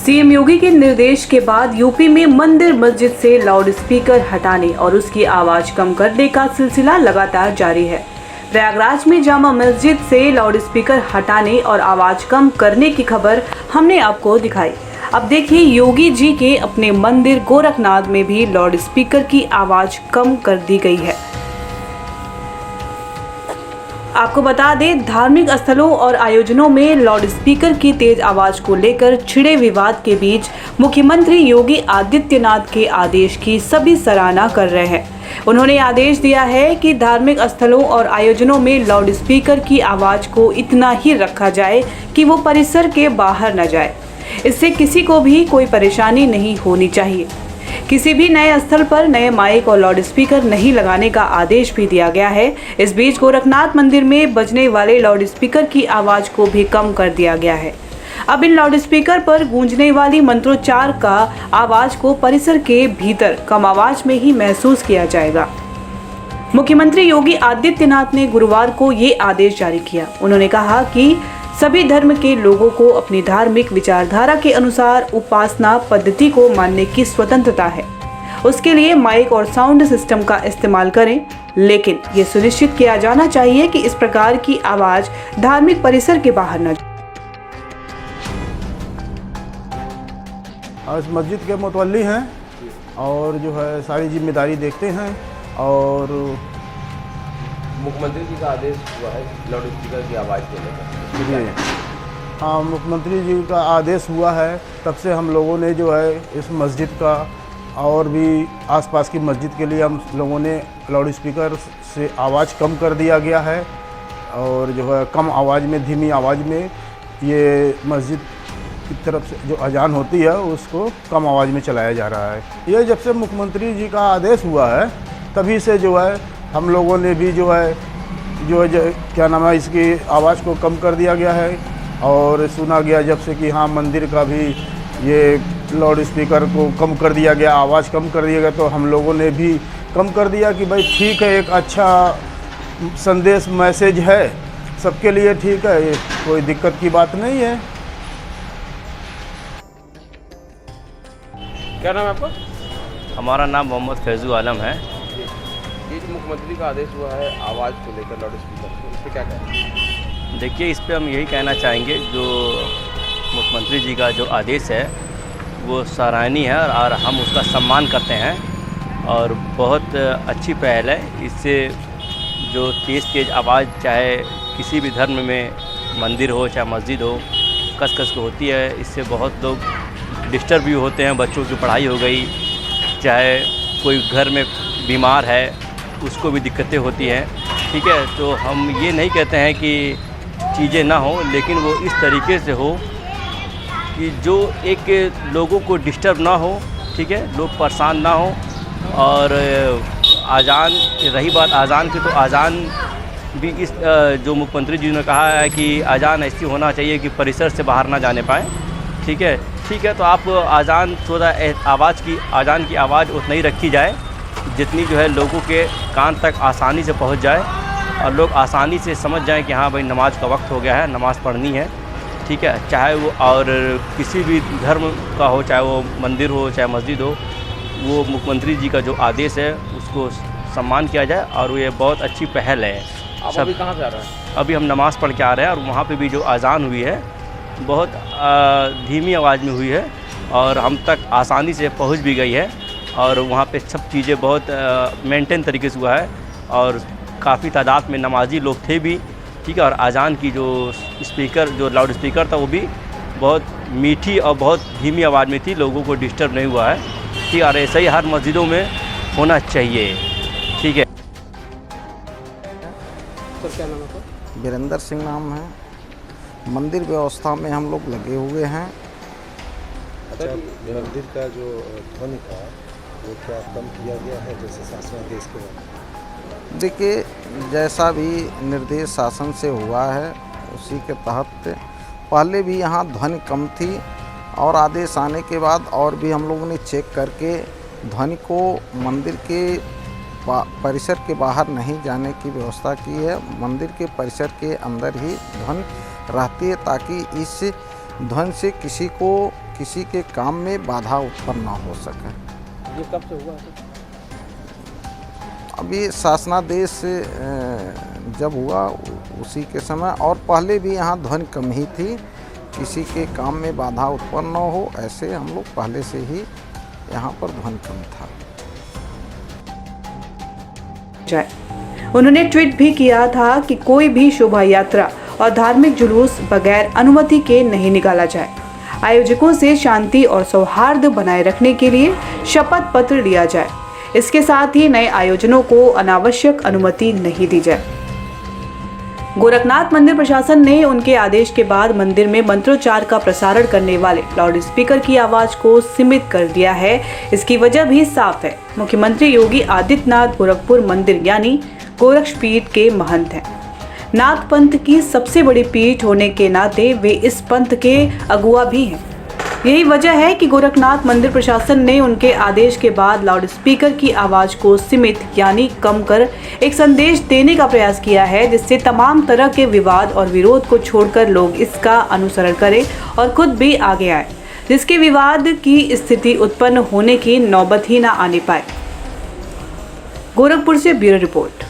CM योगी के निर्देश के बाद यूपी में मंदिर मस्जिद से लाउडस्पीकर हटाने और उसकी आवाज कम करने का सिलसिला लगातार जारी है। प्रयागराज में जामा मस्जिद से लाउडस्पीकर हटाने और आवाज कम करने की खबर हमने आपको दिखाई। अब देखिए योगी जी के अपने मंदिर गोरखनाथ में भी लाउडस्पीकर की आवाज कम कर दी गई है। आपको बता दें, धार्मिक स्थलों और आयोजनों में लाउडस्पीकर की तेज आवाज को लेकर छिड़े विवाद के बीच मुख्यमंत्री योगी आदित्यनाथ के आदेश की सभी सराहना कर रहे हैं। उन्होंने आदेश दिया है कि धार्मिक स्थलों और आयोजनों में लाउडस्पीकर की आवाज को इतना ही रखा जाए कि वो परिसर के बाहर न जाए। इससे किसी को भी कोई परेशानी नहीं होनी चाहिए। किसी भी नए स्थल पर नए माइक और लाउडस्पीकर नहीं लगाने का आदेश भी दिया गया है। इस बीच गोरखनाथ मंदिर में बजने वाले लाउडस्पीकर की आवाज को भी कम कर दिया गया है। अब इन लाउडस्पीकर पर गूंजने वाली मंत्रोच्चार का आवाज को परिसर के भीतर कम आवाज में ही महसूस किया जाएगा। मुख्यमंत्री योगी आदित्यनाथ ने गुरुवार को ये आदेश जारी किया। उन्होंने कहा कि सभी धर्म के लोगों को अपनी धार्मिक विचारधारा के अनुसार उपासना पद्धति को मानने की स्वतंत्रता है। उसके लिए माइक और साउंड सिस्टम का इस्तेमाल करें, लेकिन ये सुनिश्चित किया जाना चाहिए कि इस प्रकार की आवाज धार्मिक परिसर के बाहर न जाए। इस मस्जिद के मुतवल्ली हैं और जो है सारी जिम्मेदारी देखते हैं। और मुख्यमंत्री जी का आदेश हुआ है लाउडस्पीकर की आवाज़ को लेकर। हाँ, मुख्यमंत्री जी का आदेश हुआ है, तब से हम लोगों ने जो है इस मस्जिद का और भी आसपास की मस्जिद के लिए हम लोगों ने लाउडस्पीकर से आवाज़ कम कर दिया गया है। और जो है कम आवाज़ में, धीमी आवाज़ में ये मस्जिद की तरफ से जो अजान होती है उसको कम आवाज़ में चलाया जा रहा है। ये जब से मुख्यमंत्री जी का आदेश हुआ है तभी से जो है हम लोगों ने भी जो क्या नाम है, इसकी आवाज़ को कम कर दिया गया है। और सुना गया जब से कि हाँ मंदिर का भी ये लाउडस्पीकर को कम कर दिया गया, आवाज़ कम कर दिया गया, तो हम लोगों ने भी कम कर दिया कि भाई ठीक है, एक अच्छा संदेश मैसेज है सबके लिए, ठीक है, ये कोई दिक्कत की बात नहीं है। क्या नाम है आपका? हमारा नाम मोहम्मद फैज़ू आलम है। ये जो मुख्यमंत्री का आदेश हुआ है आवाज़ को लेकर लाउडस्पीकर, तो इस पर क्या कहें? देखिए, इस पे हम यही कहना चाहेंगे, जो मुख्यमंत्री जी का जो आदेश है वो सराहनीय है और हम उसका सम्मान करते हैं और बहुत अच्छी पहल है। इससे जो तेज़ आवाज़ चाहे किसी भी धर्म में मंदिर हो चाहे मस्जिद हो कस कस को होती है। इससे बहुत लोग डिस्टर्ब भी होते हैं। बच्चों की पढ़ाई हो गई, चाहे कोई घर में बीमार है उसको भी दिक्कतें होती हैं, ठीक है। तो हम ये नहीं कहते हैं कि चीज़ें ना हो, लेकिन वो इस तरीके से हो कि जो एक लोगों को डिस्टर्ब ना हो, ठीक है, लोग परेशान ना हो। और अजान, रही बात अजान की, तो अजान भी इस जो मुख्यमंत्री जी ने कहा है कि अजान ऐसी होना चाहिए कि परिसर से बाहर ना जाने पाए, ठीक है। तो आप अजान थोड़ा अजान की आवाज़ उतनी ही रखी जाए जितनी जो है लोगों के कान तक आसानी से पहुंच जाए और लोग आसानी से समझ जाएं कि हाँ भाई नमाज का वक्त हो गया है, नमाज़ पढ़नी है, ठीक है। चाहे वो और किसी भी धर्म का हो, चाहे वो मंदिर हो चाहे मस्जिद हो, वो मुख्यमंत्री जी का जो आदेश है उसको सम्मान किया जाए और ये बहुत अच्छी पहल है। आप अभी कहाँ से आ रहे हैं? अभी हम नमाज़ पढ़ के आ रहे हैं और वहाँ पे भी जो अजान हुई है बहुत धीमी आवाज़ में हुई है और हम तक आसानी से पहुँच भी गई है। और वहाँ पे सब चीज़ें बहुत मेंटेन तरीके से हुआ है और काफ़ी तादाद में नमाजी लोग थे भी, ठीक है। और अजान की जो स्पीकर, जो लाउड स्पीकर था, वो भी बहुत मीठी और बहुत धीमी आवाज़ में थी, लोगों को डिस्टर्ब नहीं हुआ है, ठीक है। और ऐसा ही हर मस्जिदों में होना चाहिए, ठीक है। सर क्या नाम है आपका? वीरेंद्र सिंह नाम है। मंदिर व्यवस्था में हम लोग लगे हुए हैं। अच्छा, मंदिर का जो ध्वनि था वो क्या कम किया गया है जैसे शासनादेश के बाद? देखिए, जैसा भी निर्देश शासन से हुआ है उसी के तहत पहले भी यहाँ ध्वनि कम थी और आदेश आने के बाद और भी हम लोगों ने चेक करके ध्वनि को मंदिर के परिसर के बाहर नहीं जाने की व्यवस्था की है। मंदिर के परिसर के अंदर ही ध्वनि रहती है ताकि इस ध्वनि से किसी को किसी के काम में बाधा उत्पन्न न हो सके। ये कब से हुआ है? अभी शासनादेश जब हुआ उसी के समय, और पहले भी यहाँ ध्वनि कम ही थी, किसी के काम में बाधा उत्पन्न न हो ऐसे हम लोग पहले से ही यहाँ पर ध्वनि कम था। उन्होंने ट्वीट भी किया था कि कोई भी शोभा यात्रा और धार्मिक जुलूस बगैर अनुमति के नहीं निकाला जाए। आयोजकों से शांति और सौहार्द बनाए रखने के लिए शपथ पत्र लिया जाए। इसके साथ ही नए आयोजनों को अनावश्यक अनुमति नहीं दी जाए। गोरखनाथ मंदिर प्रशासन ने उनके आदेश के बाद मंदिर में मंत्रोच्चार का प्रसारण करने वाले लाउड स्पीकर की आवाज को सीमित कर दिया है। इसकी वजह भी साफ है। मुख्यमंत्री योगी आदित्यनाथ गोरखपुर मंदिर यानी गोरक्षपीठ के महंत हैं। नाथ पंथ की सबसे बड़ी पीठ होने के नाते वे इस पंथ के अगुआ भी हैं। यही वजह है कि गोरखनाथ मंदिर प्रशासन ने उनके आदेश के बाद लाउड स्पीकर की आवाज को सीमित यानी कम कर एक संदेश देने का प्रयास किया है, जिससे तमाम तरह के विवाद और विरोध को छोड़कर लोग इसका अनुसरण करें और खुद भी आगे आए, जिसके विवाद की स्थिति उत्पन्न होने की नौबत ही न आने पाए। गोरखपुर से ब्यूरो रिपोर्ट।